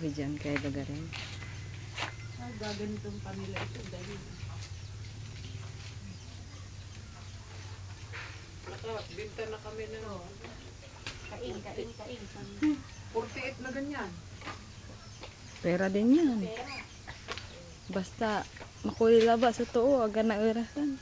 Diyan kay Dagaran. Gaganitong pa nila ito. Dali. Nakabinta na kami ng Kain. 48 na ganyan. Pera din yan. Basta makulilaba sa tuo, aga na orasan.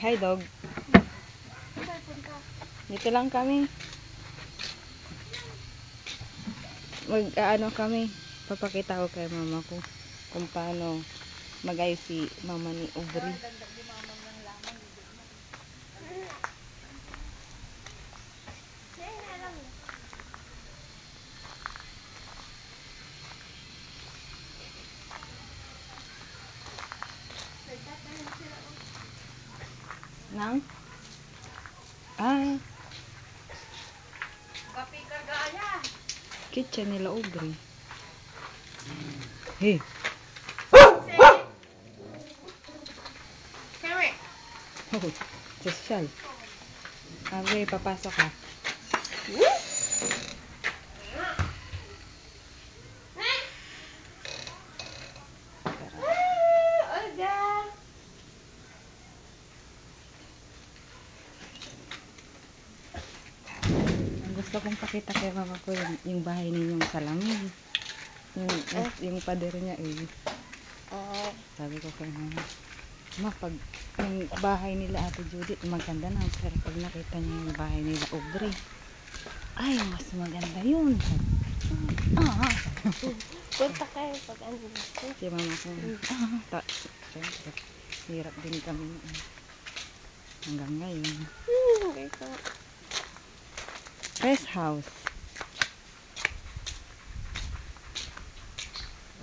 Hi dog. Dito lang kami. Ano kami. Papakita ko kay mama ko kung paano magayos si mama ni Aubrey. Nang? Kitchen nila Aubrey. Hey. Oh, social. Aubrey, papasok ka. Gusto kong pakita kay mama ko yung bahay ninyong salamin. Yung pader niya Sabi ko kay mama, pag yung bahay nila Ate Judith, maganda na. Pero pag nakita niya yung bahay nila Aubrey, ay, mas maganda yun. Punta kayo pag ano. Si mama ko, siyempre, hirap din kami hanggang ngayon. Rest house.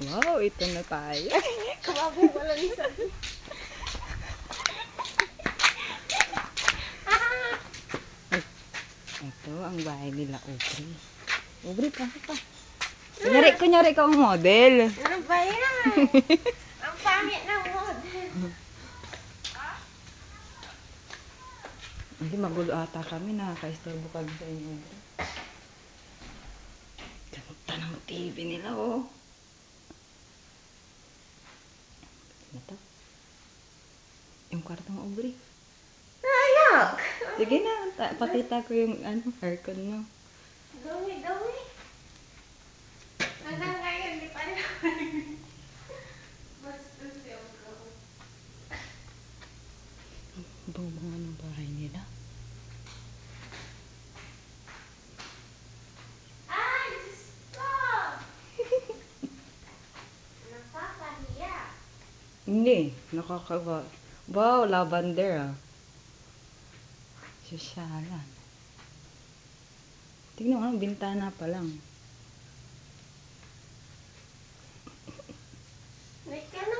Wow, ito na tayo. Kumabo wala ni sabi. Ito ang bahay nila Aubrey. Aubrey, pasok pa. Kunyari ka ang model. Ano ba yan? Ang pangit ng model. Hindi, magulo ata kami. Nakaka-istorbo kami sa inyo. Ganda ng TV nila, oh. Ito. Yung kwartong Aubrey. Ayak! Sige na, pakita ko yung aircon mo. Gawi. Hanggang ngayon, di pa rin ako. Basta siya ko. Bango ng bahay nila. Ay, Diyos ko! Nakakahiya. Hindi, nakakawa. Wow, lavender Susyalan. Tignan mo, bintana pa lang. Wait ka na.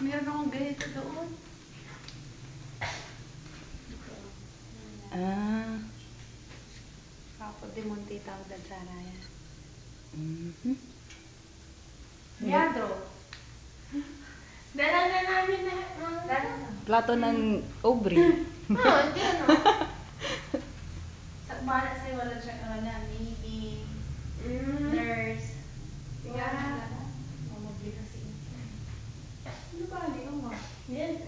Meron akong ganito doon. Kapo de Monte tawag sa Saraya. Teatro. Dala na namin na. Plato ng Aubrey. Hindi ano. Sa bala sa'yo wala siya maybe nurse. Yeah. Mabli kasi ito. Ano ba? Ano ba? Yan.